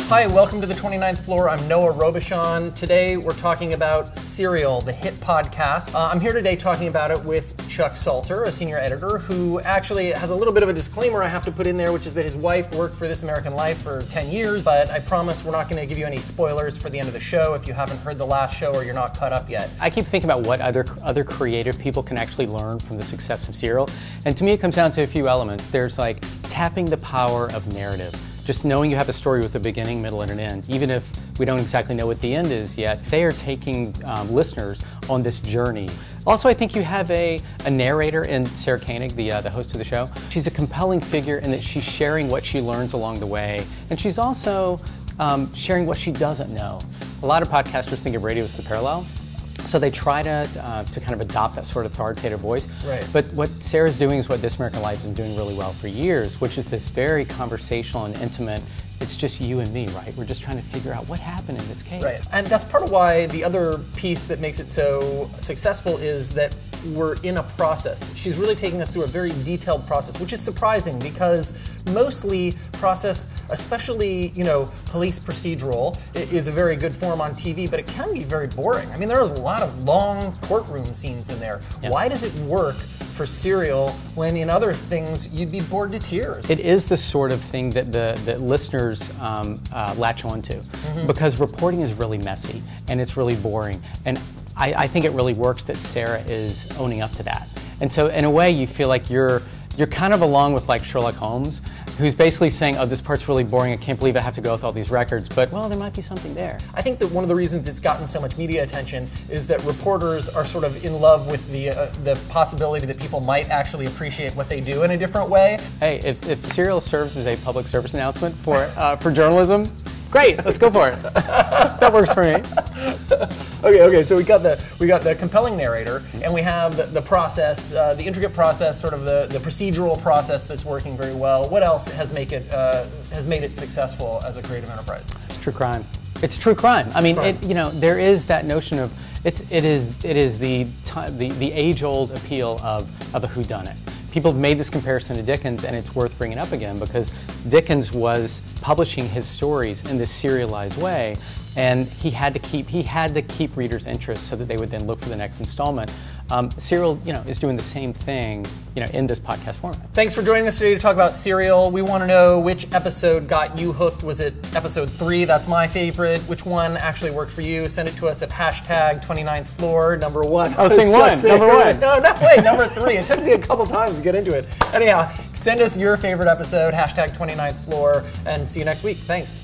Hi, welcome to the 29th Floor. I'm Noah Robichon. Today we're talking about Serial, the hit podcast. I'm here today talking about it with Chuck Salter, a senior editor, who actually has a little bit of a disclaimer I have to put in there, which is that his wife worked for This American Life for 10 years, but I promise we're not going to give you any spoilers for the end of the show if you haven't heard the last show or you're not caught up yet. I keep thinking about what other creative people can actually learn from the success of Serial, and to me it comes down to a few elements. There's like tapping the power of narrative. Just knowing you have a story with a beginning, middle, and an end, even if we don't exactly know what the end is yet, they are taking listeners on this journey. Also, I think you have a narrator in Sarah Koenig, the host of the show. She's a compelling figure in that she's sharing what she learns along the way, and she's also sharing what she doesn't know. A lot of podcasters think of radio as the parallel, so they try to kind of adopt that sort of authoritative voice. Right. But what Sarah's doing is what This American Life has been doing really well for years, which is this very conversational and intimate, it's just you and me, right? We're just trying to figure out what happened in this case. Right, and that's part of why the other piece that makes it so successful is that we're in a process. She's really taking us through a very detailed process, which is surprising because mostly process, especially, police procedural, is a very good form on TV, but it can be very boring. I mean, there's a lot of long courtroom scenes in there. Yeah. Why does it work for Serial when in other things you'd be bored to tears? It is the sort of thing that the listeners latch onto, because reporting is really messy and it's really boring. And I think it really works that Sarah is owning up to that. And so in a way you feel like you're kind of along with like Sherlock Holmes, who's basically saying, oh, this part's really boring, I can't believe I have to go with all these records, but well, there might be something there. I think that one of the reasons it's gotten so much media attention is that reporters are sort of in love with the possibility that people might actually appreciate what they do in a different way. Hey, if Serial serves as a public service announcement for journalism, great, let's go for it. That works for me. Okay. So we got the compelling narrator, and we have the process, the intricate process, sort of the procedural process that's working very well. What else has made it successful as a creative enterprise? It's true crime. It's true crime. I mean, there is that notion of it is the age-old appeal of a whodunit. People have made this comparison to Dickens, and it's worth bringing up again because Dickens was publishing his stories in this serialized way, and he had to keep readers' interest so that they would then look for the next installment. Serial, is doing the same thing, in this podcast format. Thanks for joining us today to talk about Serial. We want to know which episode got you hooked. Was it episode 3? That's my favorite. Which one actually worked for you? Send it to us at #29th Floor, number 1. I was saying 1, number 1. No, wait, number 3. It took me a couple times to get into it. Anyhow, send us your favorite episode, #29th Floor, and see you next week. Thanks.